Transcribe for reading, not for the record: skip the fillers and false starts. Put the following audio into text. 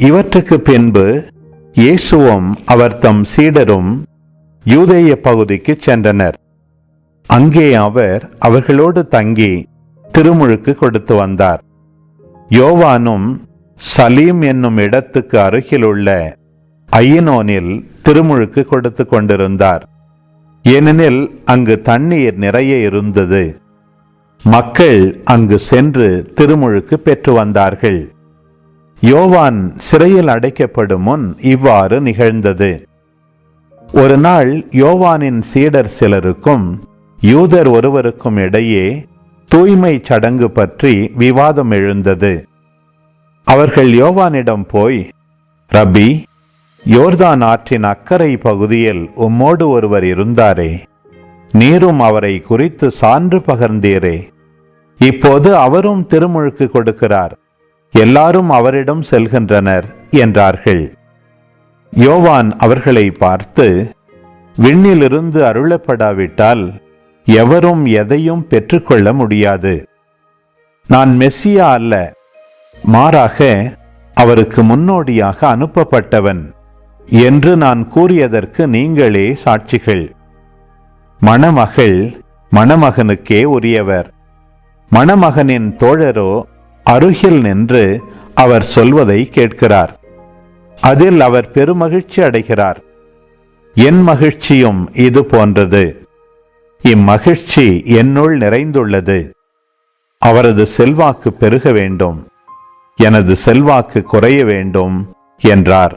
இவற்றுக்கு பின்பு இயேசுவும் அவர் தம் சீடரும் யூதேய பகுதிக்கு சென்றனர். அங்கே அவர் அவர்களோடு தங்கி திருமுழுக்கு கொடுத்து வந்தார். யோவானும் சலீம் என்னும் இடத்துக்கு அருகிலுள்ள ஐயனோனில் திருமுழுக்கு கொடுத்து கொண்டிருந்தார். ஏனெனில் அங்கு தண்ணீர் நிறைய இருந்தது. மக்கள் அங்கு சென்று திருமுழுக்கு பெற்று வந்தார்கள். யோவான் சிறையில் அடைக்கப்படும் முன் இவ்வாறு நிகழ்ந்தது. ஒரு நாள் யோவானின் சீடர் சிலருக்கும் யூதர் ஒருவருக்கும் இடையே தூய்மை சடங்கு பற்றி விவாதம் எழுந்தது. அவர்கள் யோவானிடம் போய், ரபி, யோர்தான் ஆற்றின் அக்கறை பகுதியில் உம்மோடு ஒருவர் இருந்தாரே, நீரும் அவரை குறித்து சான்று பகர்ந்தீரே. இப்போது அவரும் திருமுழுக்கு கொடுக்கிறார், எல்லாரும் அவரிடம் செல்கின்றனர் என்றார்கள். யோவான் அவர்களை பார்த்து, விண்ணிலிருந்து அருளப்படாவிட்டால் எவரும் எதையும் பெற்றுக்கொள்ள முடியாது. நான் மெசியா அல்ல, மாறாக அவருக்கு முன்னோடியாக அனுப்பப்பட்டவன் என்று நான் கூறியதற்கு நீங்களே சாட்சிகள். மணமகள் மணமகனுக்கே உரியவர். மணமகனின் தோழரோ அருகில் நின்று அவர் சொல்வதை கேட்கிறார். அதில் அவர் பெருமகிழ்ச்சி அடைகிறார். என் மகிழ்ச்சியும் இது போன்றது. இம்மகிழ்ச்சி என்னுள் நிறைந்துள்ளது. அவரது செல்வாக்கு பெருக வேண்டும், எனது செல்வாக்கு குறைய வேண்டும் என்றார்.